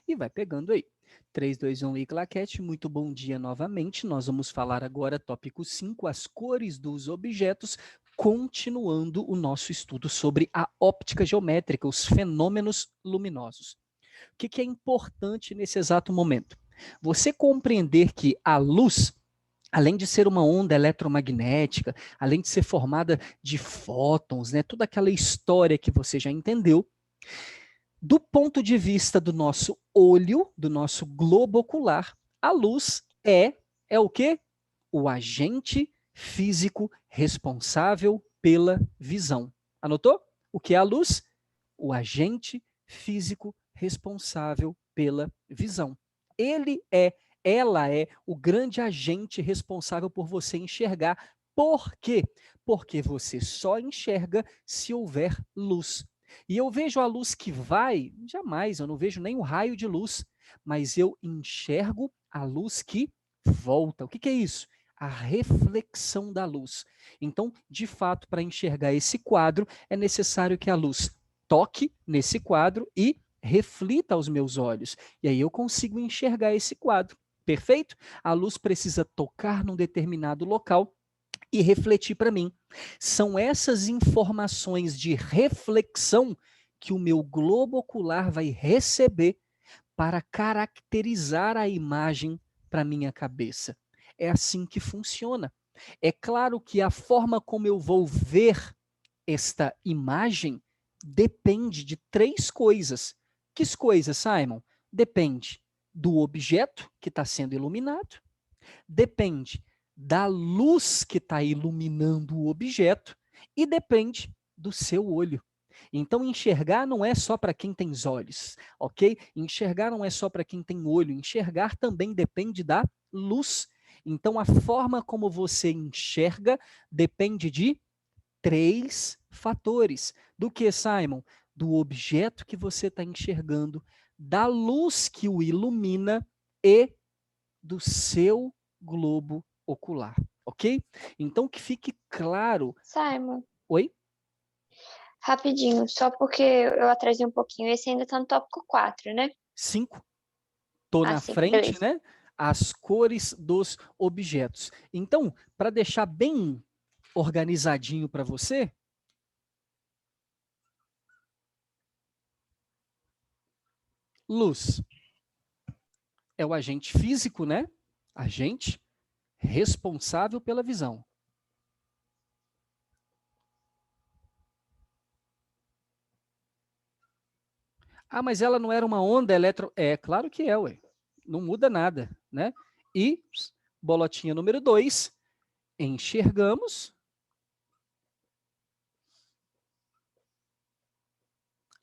e vai pegando aí. 3, 2, 1 e claquete, muito bom dia novamente. Nós vamos falar agora, tópico 5, as cores dos objetos, continuando o nosso estudo sobre a óptica geométrica, os fenômenos luminosos. O que é importante nesse exato momento? Você compreender que a luz, além de ser uma onda eletromagnética, além de ser formada de fótons, né, toda aquela história que você já entendeu, do ponto de vista do nosso olho, do nosso globo ocular, a luz é o quê? O agente físico responsável pela visão. Anotou? O que é a luz? O agente físico responsável pela visão. Ela é o grande agente responsável por você enxergar. Por quê? Porque você só enxerga se houver luz. E eu vejo a luz que vai, jamais, eu não vejo nem o raio de luz, mas eu enxergo a luz que volta. O que é isso? A reflexão da luz. Então, de fato, para enxergar esse quadro, é necessário que a luz toque nesse quadro e reflita aos meus olhos. E aí eu consigo enxergar esse quadro. Perfeito? A luz precisa tocar num determinado local e refletir para mim. São essas informações de reflexão que o meu globo ocular vai receber para caracterizar a imagem para minha cabeça. É assim que funciona. É claro que a forma como eu vou ver esta imagem depende de três coisas. Que coisas, Simon? Depende do objeto que está sendo iluminado, depende da luz que está iluminando o objeto e depende do seu olho. Então, enxergar não é só para quem tem olhos, ok? Enxergar não é só para quem tem olho, enxergar também depende da luz. Então, a forma como você enxerga depende de três fatores. Do que, Simon? Do objeto que você está enxergando, da luz que o ilumina e do seu globo ocular, ok? Então, que fique claro. Simon, Oi? rapidinho, só porque eu atrasei um pouquinho. Esse ainda tá no tópico 4, né? 5. Tô Ah, na 5, frente, beleza. né? As cores dos objetos. Então, para deixar bem organizadinho para você, luz é o agente físico, né? Agente responsável pela visão. Ah, mas ela não era uma onda eletro... É, claro que é, ué. Não muda nada, né? E, bolotinha número 2, enxergamos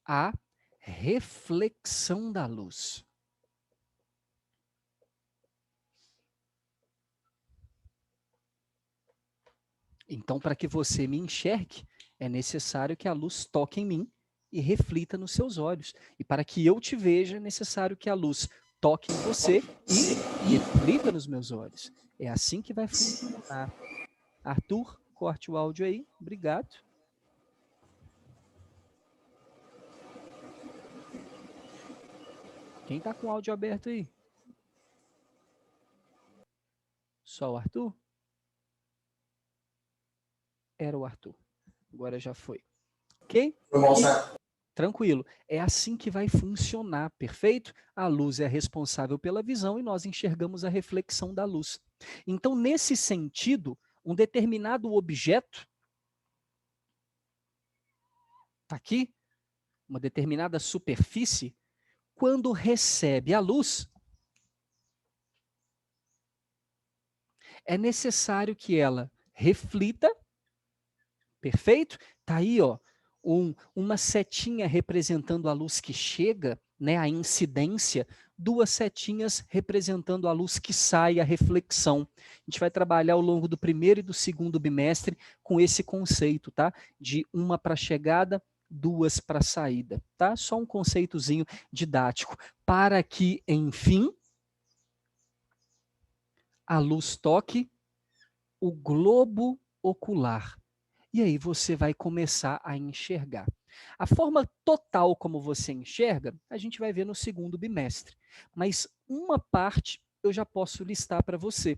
a reflexão da luz. Então, para que você me enxergue, é necessário que a luz toque em mim e reflita nos seus olhos. E para que eu te veja, é necessário que a luz toque em você e reflita nos meus olhos. É assim que vai funcionar. Arthur, corte o áudio aí. Obrigado. Quem está com o áudio aberto aí? Só o Arthur? Era o Arthur. Agora já foi. Ok? Foi mal, certo? Tranquilo. É assim que vai funcionar, perfeito? A luz é responsável pela visão e nós enxergamos a reflexão da luz. Então, nesse sentido, um determinado objeto, está aqui, uma determinada superfície, quando recebe a luz, é necessário que ela reflita, perfeito? Está aí, ó, uma setinha representando a luz que chega, né, a incidência, duas setinhas representando a luz que sai, a reflexão. A gente vai trabalhar ao longo do primeiro e do segundo bimestre com esse conceito, tá? De uma para chegada, duas para saída, tá? Só um conceitozinho didático, para que, enfim, a luz toque o globo ocular. E aí você vai começar a enxergar. A forma total como você enxerga, a gente vai ver no segundo bimestre. Mas uma parte eu já posso listar para você,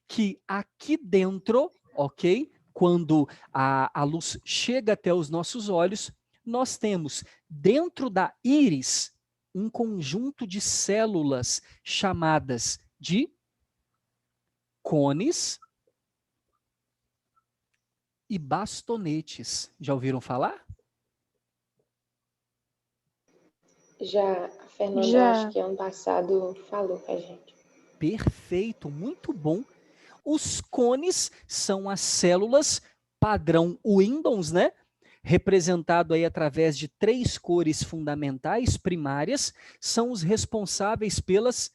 que aqui dentro, ok? Quando a luz chega até os nossos olhos, nós temos dentro da íris um conjunto de células chamadas de cones e bastonetes. Já ouviram falar? Já a Fernanda, Já. acho que ano passado, falou com a gente. Perfeito, muito bom. Os cones são as células padrão Windows, né? Representado aí através de 3 cores fundamentais primárias, são os responsáveis pelas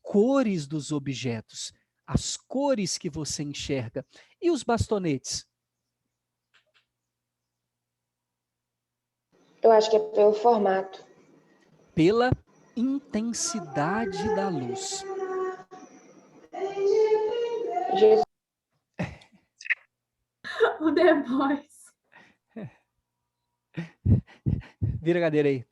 cores dos objetos, as cores que você enxerga. E os bastonetes? Eu acho que é pelo formato. Pela intensidade da luz. Jesus, O The Boys. Vira a cadeira aí.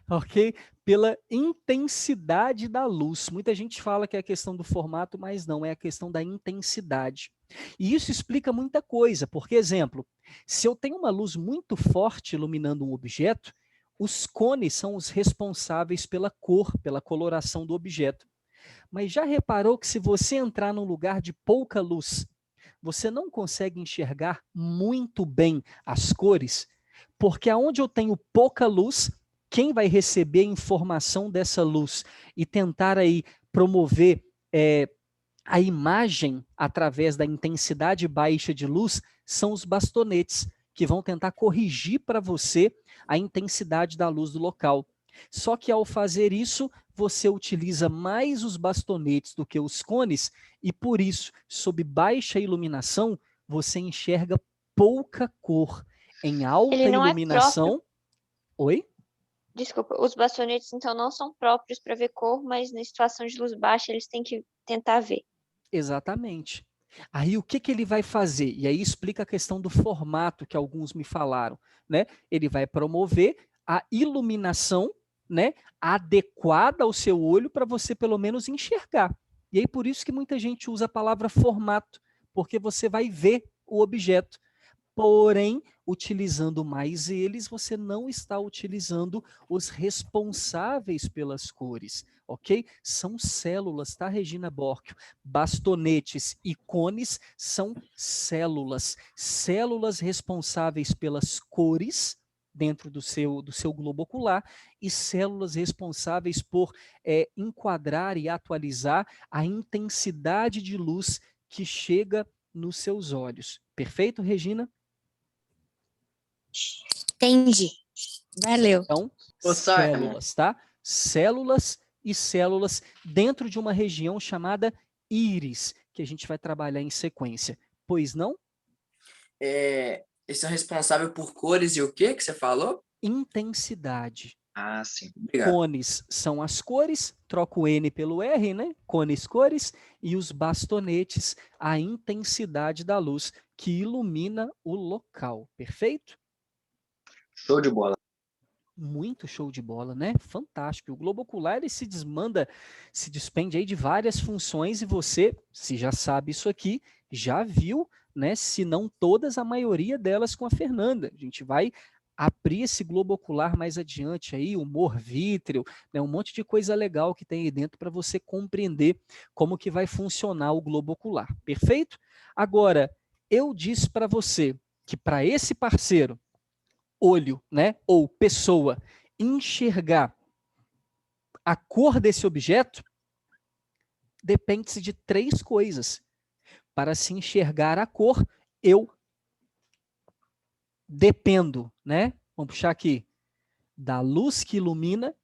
Ok? Pela intensidade da luz. Muita gente fala que é a questão do formato, mas não, é a questão da intensidade. E isso explica muita coisa, porque, exemplo, se eu tenho uma luz muito forte iluminando um objeto, os cones são os responsáveis pela cor, pela coloração do objeto. Mas já reparou que se você entrar num lugar de pouca luz, você não consegue enxergar muito bem as cores? Porque aonde eu tenho pouca luz, quem vai receber a informação dessa luz e tentar aí promover a imagem através da intensidade baixa de luz são os bastonetes, que vão tentar corrigir para você a intensidade da luz do local. Só que ao fazer isso, você utiliza mais os bastonetes do que os cones, e por isso, sob baixa iluminação, você enxerga pouca cor. Em alta Ele não é iluminação. Oi? Desculpa, os bastonetes então não são próprios para ver cor, mas na situação de luz baixa eles têm que tentar ver. Exatamente. Aí o que, que ele vai fazer? E aí explica a questão do formato que alguns me falaram, né? Ele vai promover a iluminação, né, adequada ao seu olho para você pelo menos enxergar. E aí por isso que muita gente usa a palavra formato, porque você vai ver o objeto. Porém, utilizando mais eles, você não está utilizando os responsáveis pelas cores, ok? São células, tá, Regina Borchio? Bastonetes e cones são células. Células responsáveis pelas cores dentro do seu globo ocular e células responsáveis por enquadrar e atualizar a intensidade de luz que chega nos seus olhos. Perfeito, Regina? Entendi. Valeu. Então, Ô, células, tá? Células e células dentro de uma região chamada íris, que a gente vai trabalhar em sequência. Pois não? Eles são responsáveis por cores e o que você falou? Intensidade. Ah, sim. Obrigado. Cones são as cores, troca o N pelo R, né? Cones, cores, e os bastonetes, a intensidade da luz que ilumina o local. Perfeito? Show de bola. Muito show de bola, né? Fantástico. O globo ocular ele se despende aí de várias funções e você, se já sabe isso aqui, já viu, né? Se não todas, a maioria delas com a Fernanda. A gente vai abrir esse globo ocular mais adiante aí, humor vítreo, né? Um monte de coisa legal que tem aí dentro para você compreender como que vai funcionar o globo ocular. Perfeito? Agora, eu disse para você que para esse parceiro olho, né, ou pessoa, enxergar a cor desse objeto, depende-se de 3 coisas. Para se enxergar a cor, eu dependo, né? Vamos puxar aqui, da luz que ilumina,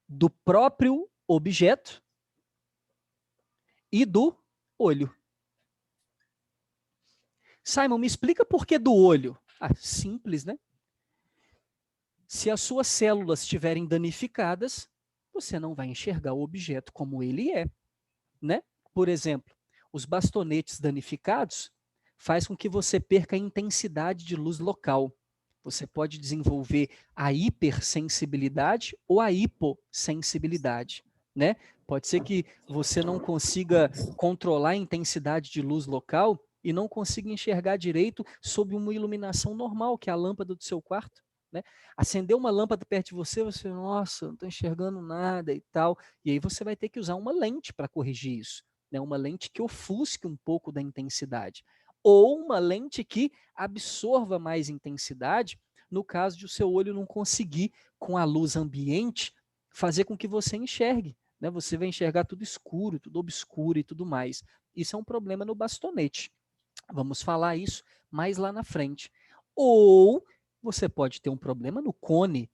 do próprio objeto e do olho. Simon, me explica por que do olho? Ah, simples, né? Se as suas células estiverem danificadas, você não vai enxergar o objeto como ele é, né? Por exemplo, os bastonetes danificados faz com que você perca a intensidade de luz local. Você pode desenvolver a hipersensibilidade ou a hipossensibilidade, né? Pode ser que você não consiga controlar a intensidade de luz local e não consiga enxergar direito sob uma iluminação normal, que é a lâmpada do seu quarto, né? Acender uma lâmpada perto de você, você, nossa, não estou enxergando nada e tal. E aí você vai ter que usar uma lente para corrigir isso, né? Uma lente que ofusque um pouco da intensidade. Ou uma lente que absorva mais intensidade, no caso de o seu olho não conseguir, com a luz ambiente, fazer com que você enxergue, né? Você vai enxergar tudo escuro, tudo obscuro e tudo mais. Isso é um problema no bastonete. Vamos falar isso mais lá na frente. Ou você pode ter um problema no cone.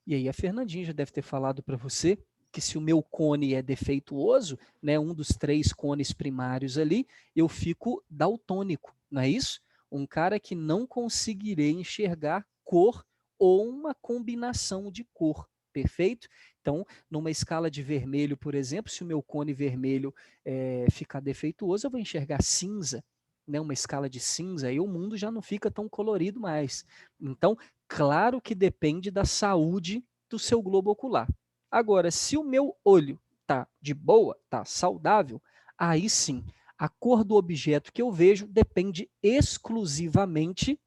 E aí a Fernandinha já deve ter falado para você que se o meu cone é defeituoso, né, um dos 3 cones primários ali, eu fico daltônico, não é isso? Um cara que não conseguirei enxergar cor ou uma combinação de cor, perfeito? Então, numa escala de vermelho, por exemplo, se o meu cone vermelho ficar defeituoso, eu vou enxergar cinza, né, uma escala de cinza, aí o mundo já não fica tão colorido mais. Então, claro que depende da saúde do seu globo ocular. Agora, se o meu olho tá de boa, tá saudável, aí sim, a cor do objeto que eu vejo depende exclusivamente,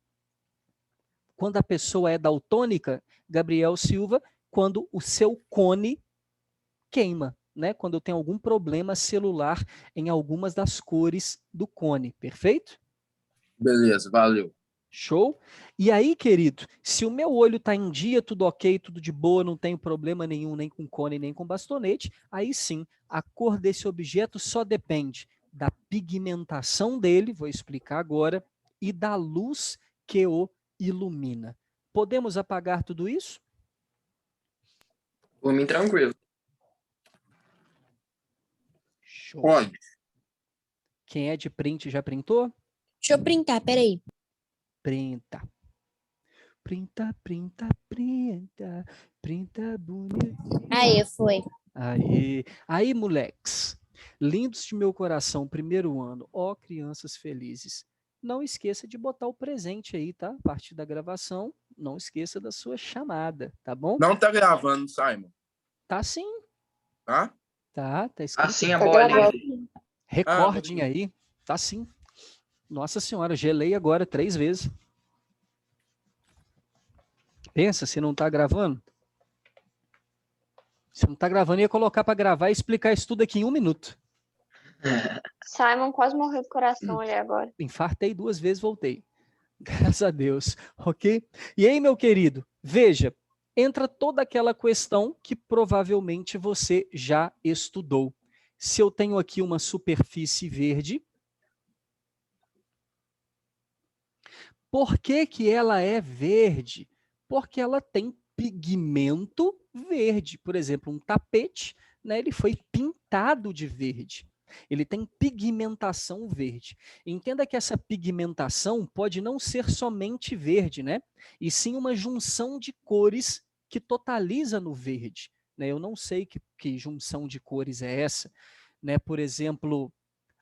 quando a pessoa é daltônica, Gabriel Silva, quando o seu cone queima, né? Quando eu tenho algum problema celular em algumas das cores do cone, perfeito? Beleza, valeu. Show? E aí, querido, se o meu olho está em dia, tudo ok, tudo de boa, não tenho problema nenhum, nem com cone, nem com bastonete, aí sim, a cor desse objeto só depende da pigmentação dele, vou explicar agora, e da luz que o ilumina. Podemos apagar tudo isso? Por mim, tranquilo. Show. Pode. Quem é de print já printou? Deixa eu printar, peraí. Printa. Printa, printa, printa, printa bonito. Aí, foi. Aí, moleques, lindos de meu coração, primeiro ano, ó crianças felizes. Não esqueça de botar o presente aí, tá? A partir da gravação, não esqueça da sua chamada, tá bom? Não tá gravando, Simon, Tá sim, tá? tá escrito. Assim a Tá bolinha. gravando. Recordem aí, tá sim. Nossa senhora, gelei agora 3 vezes. Pensa, se não tá gravando. Se não tá gravando, ia colocar para gravar e explicar isso tudo aqui em 1 minuto. Simon quase morreu do coração ali agora. Infartei 2 vezes, voltei. Graças a Deus, ok? E aí, meu querido, veja, entra toda aquela questão que provavelmente você já estudou. Se eu tenho aqui uma superfície verde, por que que ela é verde? Porque ela tem pigmento verde. Por exemplo, um tapete, né, ele foi pintado de verde. Ele tem pigmentação verde. Entenda que essa pigmentação pode não ser somente verde, né? E sim uma junção de cores que totaliza no verde. Né? Eu não sei que junção de cores é essa. Né? Por exemplo,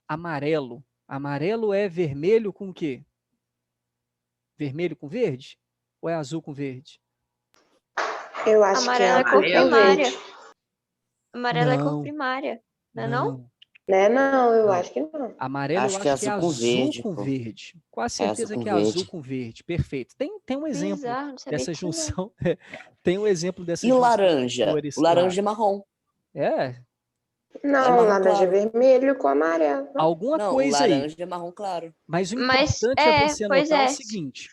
amarelo. Amarelo é vermelho com o quê? Vermelho com verde? Ou é azul com verde? Eu acho Amarelo é que é cor azul com primária. verde. Amarelo é cor Não. primária, não é não? Né? Não, eu Não. acho que não. Amarelo Acho eu que é acho que é azul com azul verde, com pô. verde. Quase É azul certeza com que é azul verde. com verde. Perfeito. Tem um exemplo Bizarro, não sabia dessa disso não. junção. Tem um exemplo dessa E o junção de laranja? cores O laranja lá. é marrom. É, Não, marrom laranja é claro. vermelho com amarelo. alguma Não, o coisa aí. laranja é marrom claro. Mas o Mas importante é você pois notar o é. seguinte.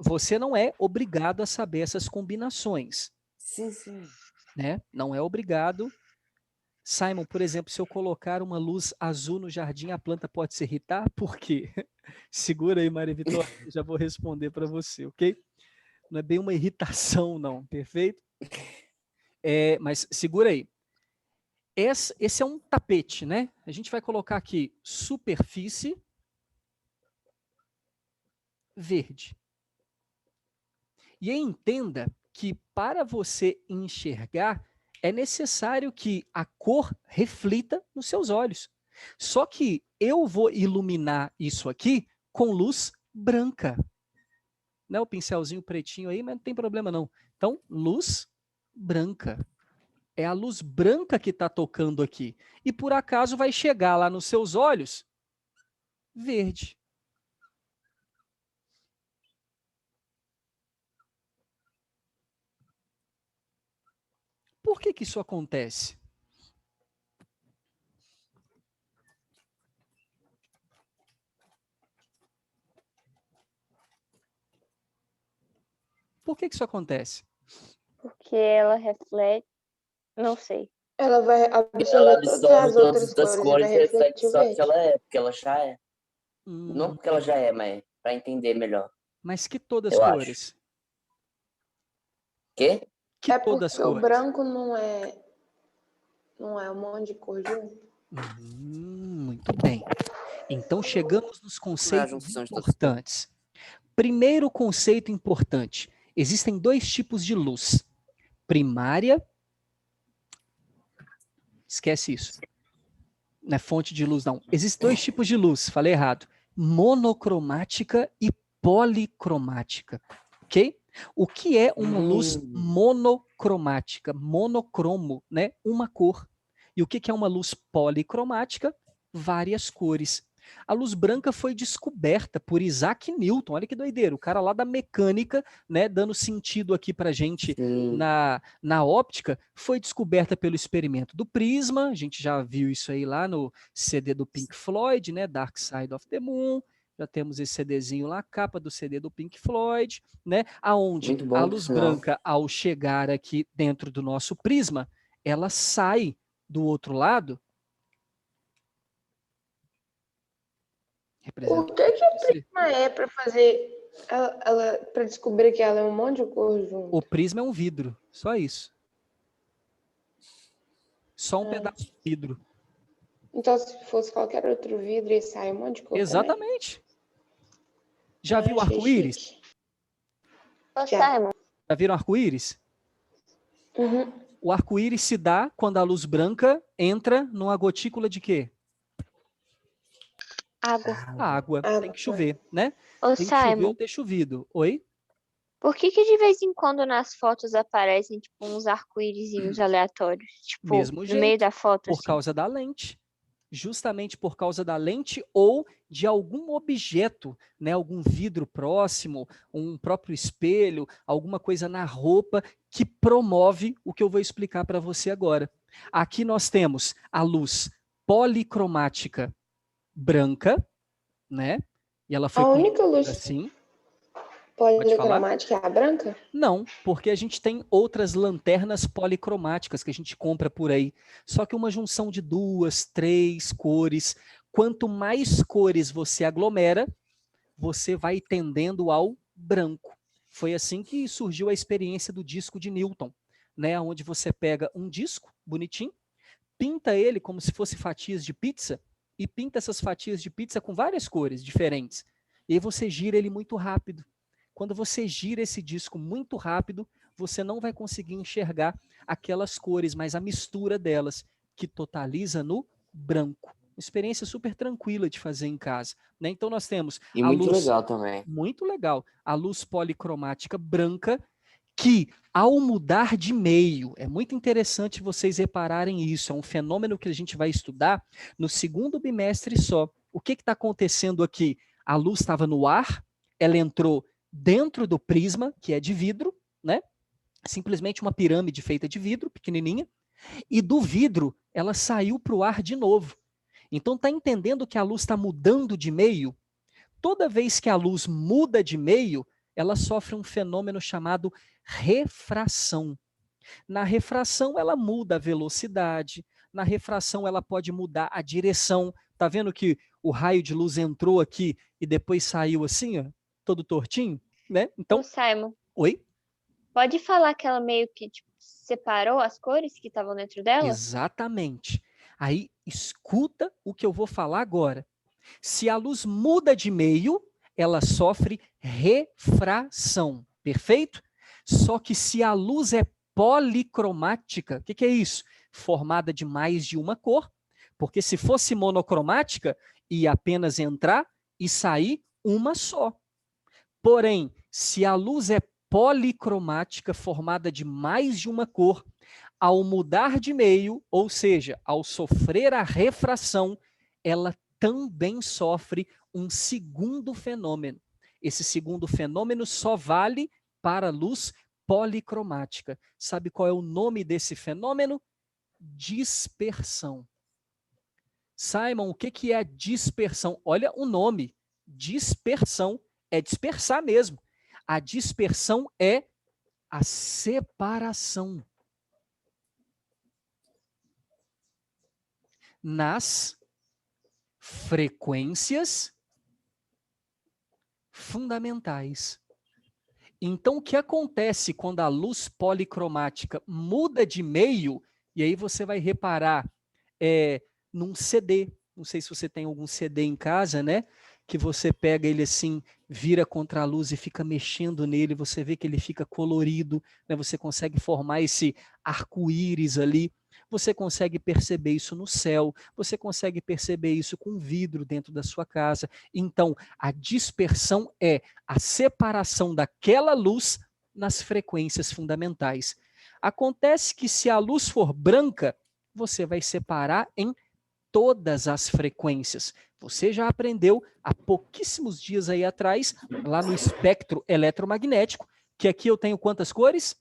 Você não é obrigado a saber essas combinações. Sim, sim. Né? Não é obrigado. Simon, por exemplo, se eu colocar uma luz azul no jardim, a planta pode se irritar? Por quê? Segura aí, Maria Vitória, eu já vou responder para você, ok? Não é bem uma irritação, não, perfeito? Mas segura aí. Esse é um tapete, né? A gente vai colocar aqui superfície verde. E aí entenda que para você enxergar, é necessário que a cor reflita nos seus olhos. Só que eu vou iluminar isso aqui com luz branca. né? O pincelzinho pretinho aí, mas não tem problema não. Então, luz branca. É a luz branca que está tocando aqui. E por acaso vai chegar lá nos seus olhos verde. Por que que isso acontece? Por que que isso acontece? Porque ela reflete. Não sei. Ela vai Ela absorver todas absorve as outras todas as cores e cores vai e reflete refletir o só que verde. ela é, porque ela já é. Não Hum, porque ela já é, mas para entender melhor. mas que todas Eu cores? Quê? Que É todas porque o cores? branco não é um monte de cor junto. Muito bem. Então chegamos nos Não é a conceitos junção de todas as cores. importantes. Primeiro conceito importante. Existem dois tipos de luz. Primária. Esquece isso. Não é fonte de luz, não. Existem dois tipos de luz, falei errado. Monocromática e policromática. Ok? O que é uma luz monocromática? Monocromo, né? Uma cor. E o que é uma luz policromática? Várias cores. A luz branca foi descoberta por Isaac Newton. Olha que doideira. O cara lá da mecânica, né, dando sentido aqui pra gente Sim. na óptica, foi descoberta pelo experimento do prisma. A gente já viu isso aí lá no CD do Pink Floyd, né, Dark Side of the Moon. Já temos esse CDzinho lá, capa do CD do Pink Floyd, né? Aonde Muito bom, a por luz sinal. branca, ao chegar aqui dentro do nosso prisma, ela sai do outro lado. O que que Representando a prisma é para fazer para descobrir que ela é um monte de cor junto? o prisma é um vidro, só isso. Só um pedaço de vidro. Então, se fosse qualquer outro vidro, ia sair um monte de cor também? Exatamente. Já viu Achei arco-íris? chique. Ô, Já. Simon, Já viram arco-íris? Uhum. O arco-íris se dá quando a luz branca entra numa gotícula de quê? água. A água. Tem Água. que chover, né? Ô, Tem que chover Simon, ou ter chovido. Oi? por que que de vez em quando nas fotos aparecem, tipo, uns arco-írisinhos aleatórios? Tipo, Mesmo no jeito, meio da foto, por assim. causa da lente. Justamente por causa da lente ou de algum objeto, né, algum vidro próximo, um próprio espelho, alguma coisa na roupa que promove o que eu vou explicar para você agora. Aqui nós temos a luz policromática branca, né? E ela foi A única luz conhecida assim. Pode falar? policromática é a branca? Não, porque a gente tem outras lanternas policromáticas que a gente compra por aí. Só que uma junção de 2, 3 cores. Quanto mais cores você aglomera, você vai tendendo ao branco. Foi assim que surgiu a experiência do disco de Newton, né? Onde você pega um disco bonitinho, pinta ele como se fosse fatias de pizza e pinta essas fatias de pizza com várias cores diferentes. E aí você gira ele muito rápido. Quando você gira esse disco muito rápido, você não vai conseguir enxergar aquelas cores, mas a mistura delas, que totaliza no branco. Experiência super tranquila de fazer em casa, né? Então nós temos E a muito luz, legal também. muito legal, a luz policromática branca, que ao mudar de meio, é muito interessante vocês repararem isso, é um fenômeno que a gente vai estudar no segundo bimestre só. O que está acontecendo aqui? A luz estava no ar, ela entrou dentro do prisma, que é de vidro, né? Simplesmente uma pirâmide feita de vidro, pequenininha, e do vidro ela saiu para o ar de novo. Então está entendendo que a luz está mudando de meio? Toda vez que a luz muda de meio, ela sofre um fenômeno chamado refração. Na refração, ela muda a velocidade, na refração, ela pode mudar a direção. Tá vendo que o raio de luz entrou aqui e depois saiu assim, ó, todo tortinho, né? Então, Ô, Simon, oi? pode falar que ela meio que, tipo, separou as cores que estavam dentro dela? Exatamente. Aí, escuta o que eu vou falar agora. Se a luz muda de meio, ela sofre refração, perfeito? Só que se a luz é policromática, o que é isso? Formada de mais de uma cor, porque se fosse monocromática, ia apenas entrar e sair uma só. Porém, Se a luz é policromática, formada de mais de uma cor, ao mudar de meio, ou seja, ao sofrer a refração, ela também sofre um segundo fenômeno. Esse segundo fenômeno só vale para a luz policromática. Sabe qual é o nome desse fenômeno? Dispersão. Simon, o que é a dispersão? Olha o nome. Dispersão é dispersar mesmo. A dispersão é a separação nas frequências fundamentais. Então, o que acontece quando a luz policromática muda de meio, e aí você vai reparar num CD, não sei se você tem algum CD em casa, né? Que você pega ele assim, vira contra a luz e fica mexendo nele, você vê que ele fica colorido, né? Você consegue formar esse arco-íris ali, você consegue perceber isso no céu, você consegue perceber isso com vidro dentro da sua casa. Então, a dispersão é a separação daquela luz nas frequências fundamentais. Acontece que se a luz for branca, você vai separar em todas as frequências. Você já aprendeu há pouquíssimos dias aí atrás, lá no espectro eletromagnético, que aqui eu tenho quantas cores?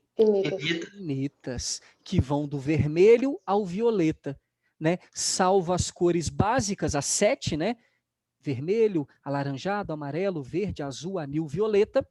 Infinitas, que vão do vermelho ao violeta, né? Salvo as cores básicas, as 7, né? Vermelho, alaranjado, amarelo, verde, azul, anil, violeta,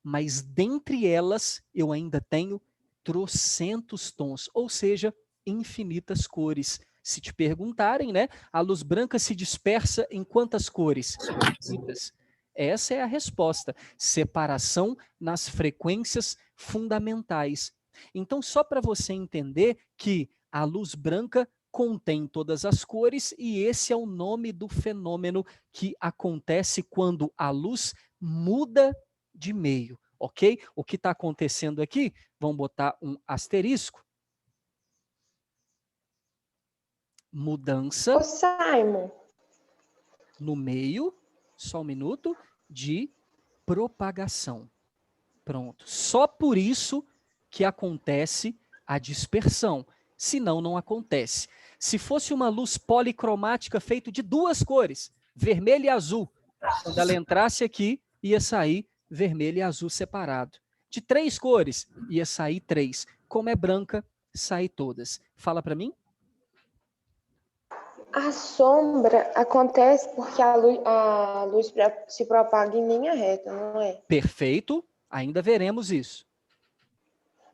mas dentre elas eu ainda tenho trocentos tons, ou seja, infinitas cores. Se te perguntarem, né? A luz branca se dispersa em quantas cores? Infinitas. Essa é a resposta. Separação nas frequências fundamentais. Então, só para você entender que a luz branca contém todas as cores e esse é o nome do fenômeno que acontece quando a luz muda de meio, ok? O que está acontecendo aqui? Vamos botar um asterisco. Mudança Ô, Simon, no meio, só um minuto, de propagação. Pronto. Só por isso que acontece a dispersão. Senão, não acontece. Se fosse uma luz policromática feita de duas cores, vermelho e azul, quando ela entrasse aqui, ia sair vermelho e azul separado. De 3 cores, ia sair 3. Como é branca, sai todas. Fala para mim. a sombra acontece porque a luz se propaga em linha reta, não é? Perfeito. Ainda veremos isso.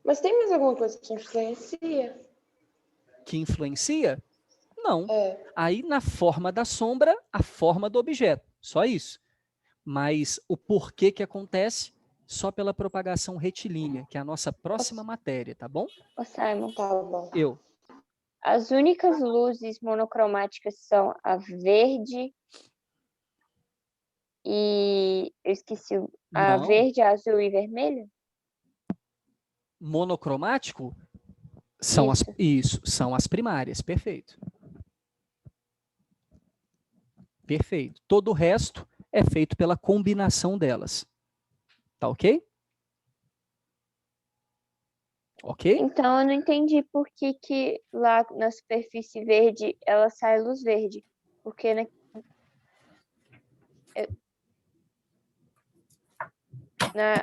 Mas tem mais alguma coisa que influencia? Que influencia? Não. É. Aí na forma da sombra, a forma do objeto. Só isso. Mas o porquê que acontece? Só pela propagação retilínea, que é a nossa próxima matéria, tá bom? Ô, Simon, Tá bom. Eu. as únicas luzes monocromáticas são a verde e eu esqueci a Não. verde, azul e vermelha? Monocromático? São isso, são as primárias, perfeito. Perfeito. Todo o resto é feito pela combinação delas. Tá ok? Ok? Então eu não entendi por que lá na superfície verde ela sai luz verde. Porque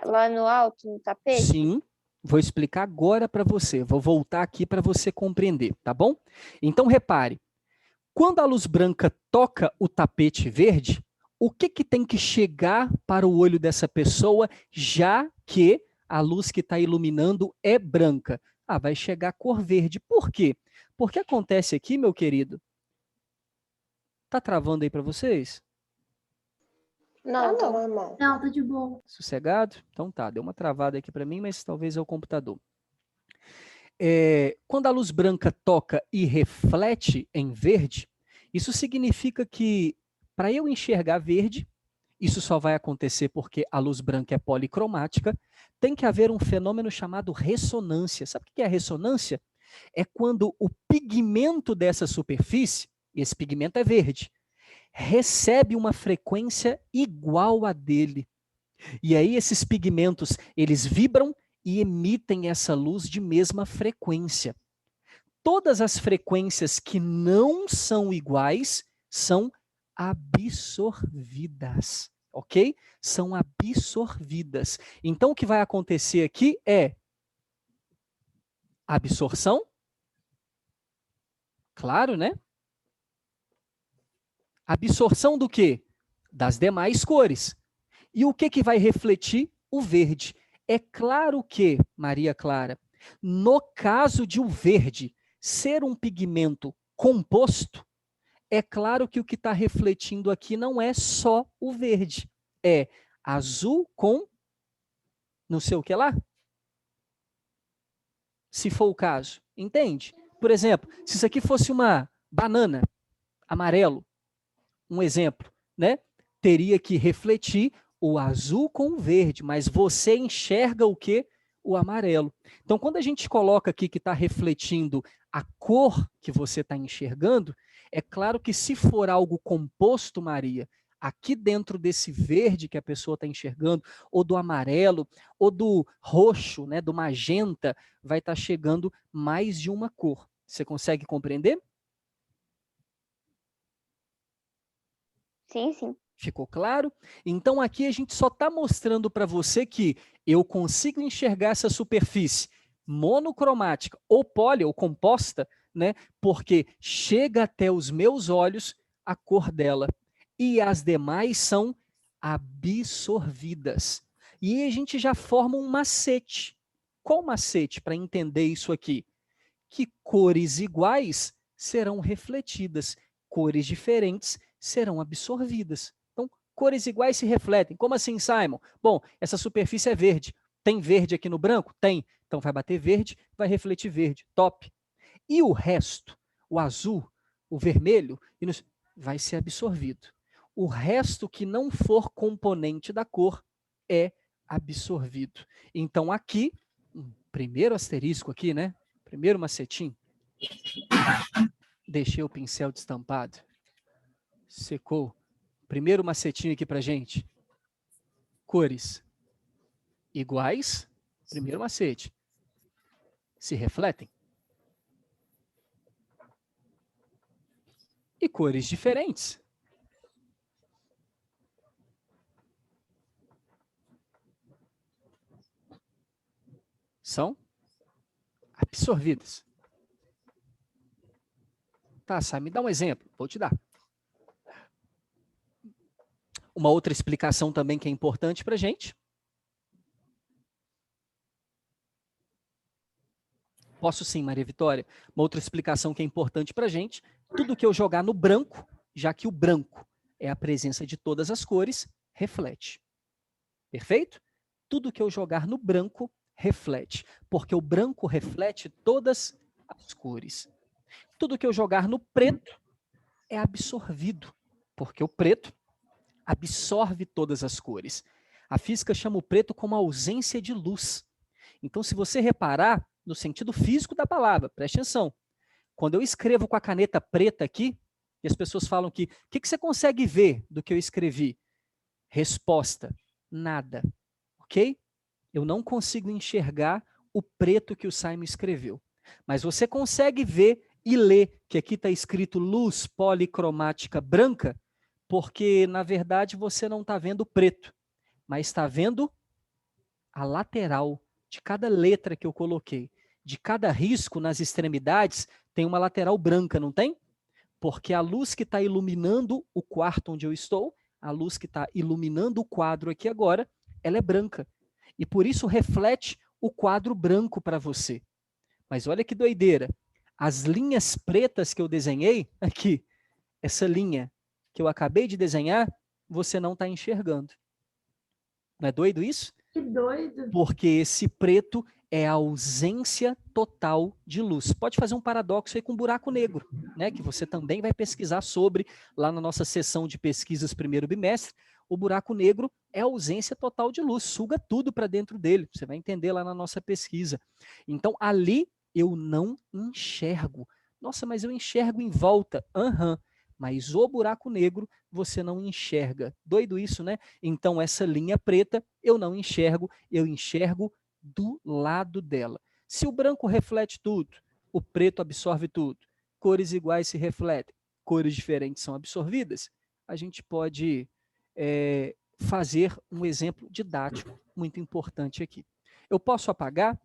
lá no alto, no tapete? Sim, vou explicar agora para você. Vou voltar aqui para você compreender, tá bom? Então repare, quando a luz branca toca o tapete verde, o que tem que chegar para o olho dessa pessoa, já que a luz que está iluminando é branca? Ah, vai chegar cor verde. Por quê? Porque acontece aqui, meu querido. Tá travando aí para vocês? Não, tá normal. Não, tá de boa. Sossegado? Então tá, deu uma travada aqui para mim, mas talvez é o computador. Quando a luz branca toca e reflete em verde, isso significa que para eu enxergar verde, isso só vai acontecer porque a luz branca é policromática, tem que haver um fenômeno chamado ressonância. Sabe o que é a ressonância? É quando o pigmento dessa superfície, e esse pigmento é verde, recebe uma frequência igual a dele. E aí esses pigmentos, eles vibram e emitem essa luz de mesma frequência. Todas as frequências que não são iguais são absorvidas, ok? São absorvidas. Então, o que vai acontecer aqui é absorção, claro, né? Absorção do quê? Das demais cores. E o que vai refletir? O verde. É claro que, Maria Clara, no caso de o verde ser um pigmento composto, é claro que o que está refletindo aqui não é só o verde, é azul com não sei o que lá. Se for o caso, entende? Por exemplo, se isso aqui fosse uma banana, amarelo, um exemplo, né? Teria que refletir o azul com o verde, mas você enxerga o quê? O amarelo. Então, quando a gente coloca aqui que está refletindo a cor que você está enxergando, é claro que se for algo composto, Maria, aqui dentro desse verde que a pessoa está enxergando, ou do amarelo, ou do roxo, né, do magenta, vai estar chegando mais de uma cor. Você consegue compreender? Sim, sim. Ficou claro? Então aqui a gente só está mostrando para você que eu consigo enxergar essa superfície monocromática ou poli ou composta, né? Porque chega até os meus olhos a cor dela. E as demais são absorvidas. E a gente já forma um macete. Qual macete para entender isso aqui? Que cores iguais serão refletidas, cores diferentes serão absorvidas. Então, cores iguais se refletem. Como assim, Simon? Bom, essa superfície é verde. Tem verde aqui no branco? Tem. Então, vai bater verde, vai refletir verde. Top. E o resto, o azul, o vermelho, vai ser absorvido. O resto que não for componente da cor é absorvido. Então, aqui, primeiro asterisco aqui, né? Primeiro macetinho. Deixei o pincel destampado. Secou. Primeiro macetinho aqui pra gente. Cores iguais. Primeiro macete. Se refletem. E cores diferentes. São absorvidas. Tá, Sai, me dá um exemplo. Vou te dar. Uma outra explicação também que é importante para a gente. Posso sim, Maria Vitória. Uma outra explicação que é importante para a gente. Tudo que eu jogar no branco, já que o branco é a presença de todas as cores, reflete. Perfeito? Tudo que eu jogar no branco, reflete. Porque o branco reflete todas as cores. Tudo que eu jogar no preto é absorvido. Porque o preto absorve todas as cores. A física chama o preto como ausência de luz. Então, se você reparar, no sentido físico da palavra, preste atenção. Quando eu escrevo com a caneta preta aqui, e as pessoas falam que, o que você consegue ver do que eu escrevi? Resposta, nada. Ok? Eu não consigo enxergar o preto que o Simon escreveu. Mas você consegue ver e ler que aqui está escrito luz policromática branca, porque, na verdade, você não está vendo preto, mas está vendo a lateral de cada letra que eu coloquei. De cada risco nas extremidades, tem uma lateral branca, não tem? Porque a luz que está iluminando o quarto onde eu estou, a luz que está iluminando o quadro aqui agora, ela é branca. E por isso reflete o quadro branco para você. Mas olha que doideira. As linhas pretas que eu desenhei, aqui, essa linha que eu acabei de desenhar, você não está enxergando. Não é doido isso? Que doido. Porque esse preto é a ausência total de luz. Pode fazer um paradoxo aí com buraco negro, né? Que você também vai pesquisar sobre lá na nossa sessão de pesquisas primeiro bimestre. O buraco negro é a ausência total de luz, suga tudo para dentro dele. Você vai entender lá na nossa pesquisa. Então, ali eu não enxergo. Nossa, mas eu enxergo em volta. mas o buraco negro você não enxerga. Doido isso, né? Então, essa linha preta eu não enxergo, eu enxergo do lado dela. Se o branco reflete tudo, o preto absorve tudo, cores iguais se refletem, cores diferentes são absorvidas, a gente pode fazer um exemplo didático muito importante aqui. Eu posso apagar?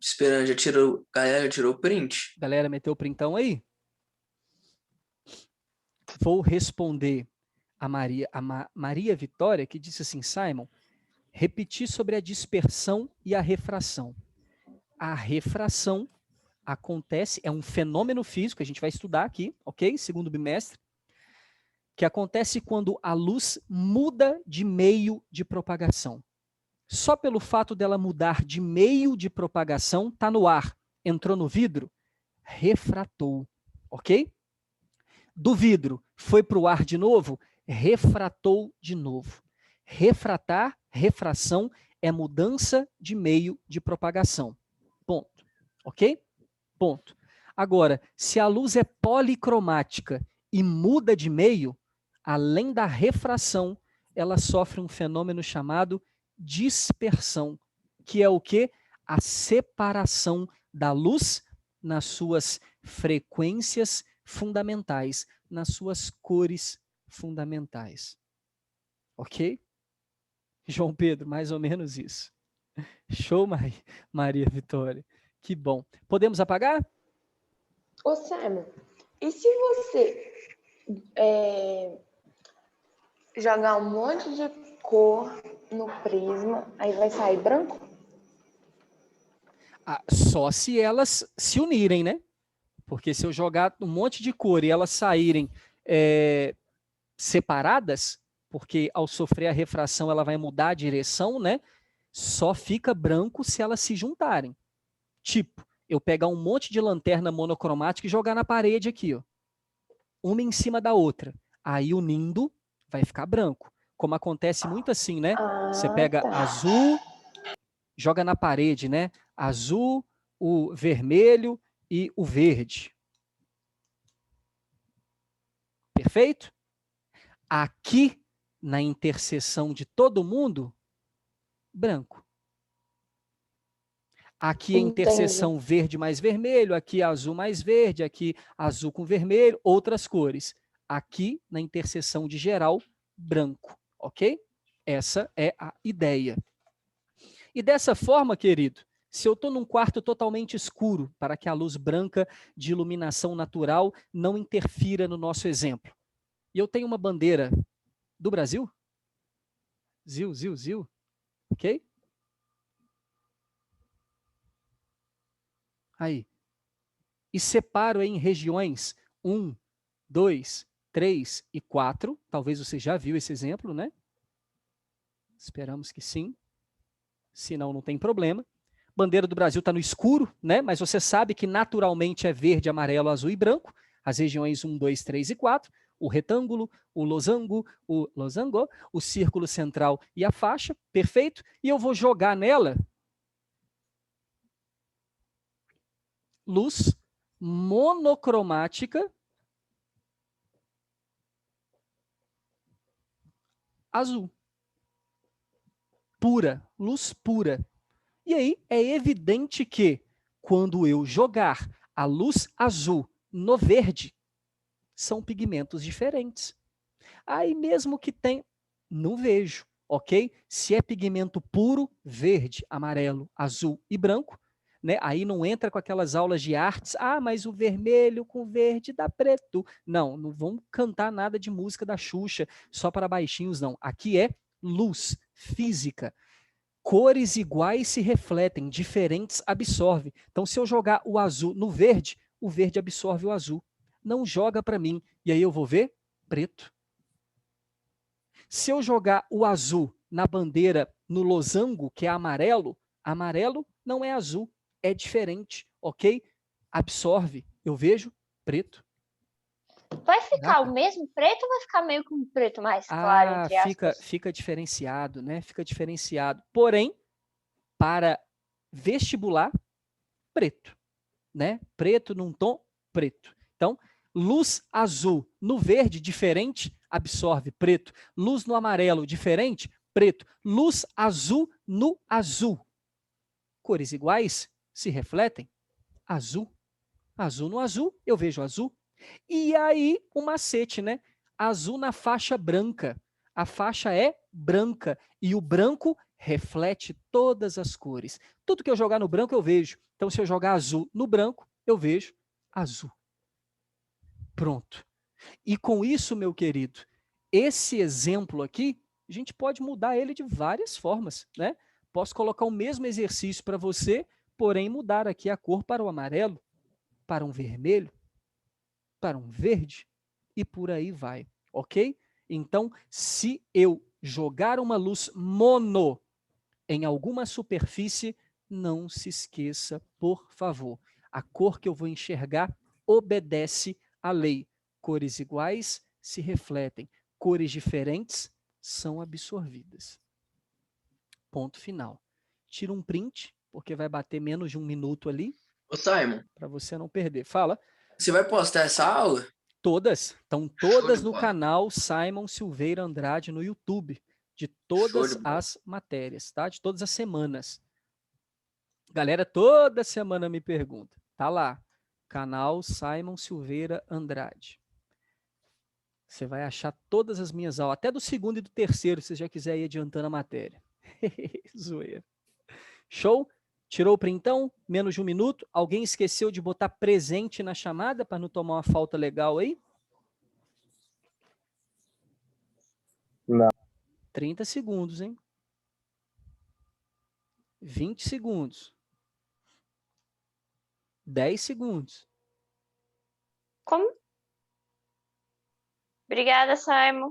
Esperando, já tirou. Galera, já tirou o print. Galera, meteu o printão aí? Vou responder a Maria Vitória, que disse assim, Simon, repetir sobre a dispersão e a refração. A refração acontece, é um fenômeno físico, a gente vai estudar aqui, ok? Segundo bimestre, que acontece quando a luz muda de meio de propagação. Só pelo fato dela mudar de meio de propagação, está no ar, entrou no vidro, refratou, ok? Do vidro, foi para o ar de novo, refratou de novo. Refratar, refração, é mudança de meio de propagação. Ponto. Ok? Ponto. Agora, se a luz é policromática e muda de meio, além da refração, ela sofre um fenômeno chamado dispersão, que é o quê? A separação da luz nas suas frequências fundamentais, nas suas cores fundamentais. Ok? João Pedro, mais ou menos isso. Show, Maria Vitória. Que bom. Podemos apagar? Ô, Simon, e se você jogar um monte de cor no prisma, aí vai sair branco? Só se elas se unirem, né? Porque se eu jogar um monte de cor e elas saírem separadas, porque ao sofrer a refração ela vai mudar a direção, né? Só fica branco se elas se juntarem. Tipo, eu pegar um monte de lanterna monocromática e jogar na parede aqui, ó. Uma em cima da outra. Aí unindo, vai ficar branco. Como acontece muito assim, né? Você pega azul, joga na parede, né? Azul, o vermelho e o verde. Perfeito? Aqui, na interseção de todo mundo, branco. Aqui é interseção verde mais vermelho, aqui azul mais verde, aqui azul com vermelho, outras cores. Aqui, na interseção de geral, branco, ok? Essa é a ideia. E dessa forma, querido, se eu estou num quarto totalmente escuro, para que a luz branca de iluminação natural não interfira no nosso exemplo, e eu tenho uma bandeira do Brasil, Zil, ok? Aí. E separo em regiões 1, 2, 3 e 4. Talvez você já viu esse exemplo, né? Esperamos que sim. Se não, não tem problema. Bandeira do Brasil está no escuro, né? Mas você sabe que naturalmente é verde, amarelo, azul e branco. As regiões 1, 2, 3 e 4. O retângulo, o losango, o círculo central e a faixa. Perfeito? E eu vou jogar nela luz monocromática azul. Pura, luz pura. E aí é evidente que quando eu jogar a luz azul no verde, são pigmentos diferentes. Aí mesmo que tem, não vejo, ok? Se é pigmento puro, verde, amarelo, azul e branco, né? Aí não entra com aquelas aulas de artes, mas o vermelho com verde dá preto. Não, não vão cantar nada de música da Xuxa só para baixinhos, não. Aqui é luz, física. Cores iguais se refletem, diferentes absorvem. Então, se eu jogar o azul no verde, o verde absorve o azul. Não joga para mim. E aí eu vou ver preto. Se eu jogar o azul na bandeira no losango, que é amarelo, amarelo não é azul, é diferente, ok? Absorve. Eu vejo preto. Vai ficar o mesmo preto ou vai ficar meio com um preto mais claro, entre aspas? Fica diferenciado, né? Fica diferenciado. Porém, para vestibular, preto. né? Preto num tom preto. Então, luz azul no verde, diferente, absorve preto. Luz no amarelo, diferente, preto. Luz azul no azul. Cores iguais se refletem, azul. Azul no azul, eu vejo azul. E aí, o macete, né? Azul na faixa branca. A faixa é branca e o branco reflete todas as cores. Tudo que eu jogar no branco, eu vejo. Então, se eu jogar azul no branco, eu vejo azul. Pronto. E com isso, meu querido, esse exemplo aqui, a gente pode mudar ele de várias formas, né? Posso colocar o mesmo exercício para você, porém mudar aqui a cor para o amarelo, para um vermelho, para um verde e por aí vai, ok? Então, se eu jogar uma luz mono em alguma superfície, não se esqueça, por favor, a cor que eu vou enxergar obedece à lei. Cores iguais se refletem, cores diferentes são absorvidas. Ponto final. Tira um print, porque vai bater menos de 1 minuto ali, Ô, Simon, para você não perder. Fala. você vai postar essa aula? Todas, estão Show todas de no bola. canal Simon Silveira Andrade no YouTube, de Show todas de bola. as matérias, tá? De todas as semanas. Galera, toda semana me pergunta. Tá lá, canal Simon Silveira Andrade. Você vai achar todas as minhas aulas, até do segundo e do terceiro, se você já quiser ir adiantando a matéria. Zoeira. Show? Tirou o printão? Menos de 1 minuto. Alguém esqueceu de botar presente na chamada para não tomar uma falta legal aí? Não. 30 segundos, hein? 20 segundos. 10 segundos. Como? Obrigada, Simon.